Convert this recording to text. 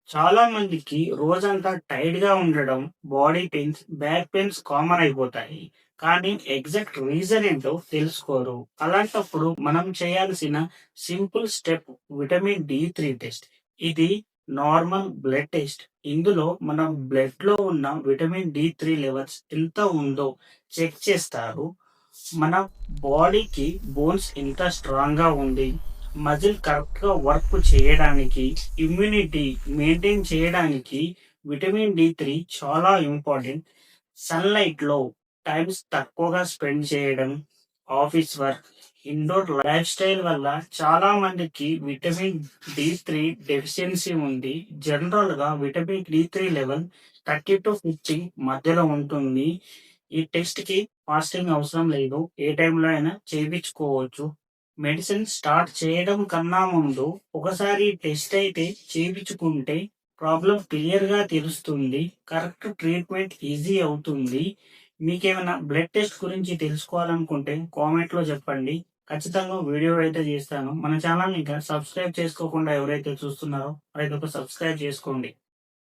చాలా మందికి రోజంతా టైర్డ్‌గా ఉండడం, body pains, back pains common అయిపోతాయి. కానీ ఎగ్జాక్ట్ రీజన్ ఏంటో తెలుసుకోరు. అలాంటప్పుడు మనం చేయాల్సిన సింపుల్ స్టెప్ విటమిన్ డి3 టెస్ట్. ఇది నార్మల్ బ్లడ్ టెస్ట్. ఇందులో మన బ్లడ్‌లో ఉన్న విటమిన్ డి3 లెవెల్స్ ఎంత ఉందో చెక్ చేస్తారు. మన బాడీకి బోన్స్ ఎంత స్ట్రాంగ్‌గా ఉంది, మజిల్ కరెక్ట్‌గా వర్క్ చేయడానికి, ఇమ్యూనిటీ మెయింటైన్ చేయడానికి విటమిన్ డి3 చాలా ఇంపార్టెంట్. సన్‌లైట్‌లో టైమ్స్ తక్కువగా స్పెండ్ చేయడం, office work, indoor lifestyle వల్ల చాలా మందికి విటమిన్ డి3 డెఫిషియన్సీ ఉంది. జనరల్‌గా విటమిన్ డి3 లెవెల్ 30-50 మధ్యలో ఉంటుంది. ఈ టెస్ట్‌కి ఫాస్టింగ్ అవసరం లేదు. ఏ టైంలో అయినా చేపించుకోవచ్చు. మెడిసిన్ స్టార్ట్ చేయడం కన్నా ముందు ఒకసారి టెస్ట్ అయితే చేపించుకుంటే ప్రాబ్లం క్లియర్‌గా తెలుస్తుంది. కరెక్ట్ ట్రీట్మెంట్ ఈజీ అవుతుంది. మీకేమైనా బ్లడ్ టెస్ట్ గురించి తెలుసుకోవాలనుకుంటే కామెంట్‌లో చెప్పండి. ఖచ్చితంగా వీడియో అయితే చేస్తాను. మన ఛానల్‌ని ఇంకా సబ్స్క్రైబ్ చేసుకోకుండా ఎవరైతే చూస్తున్నారో ప్రతి ఒక్క సబ్స్క్రైబ్ చేసుకోండి.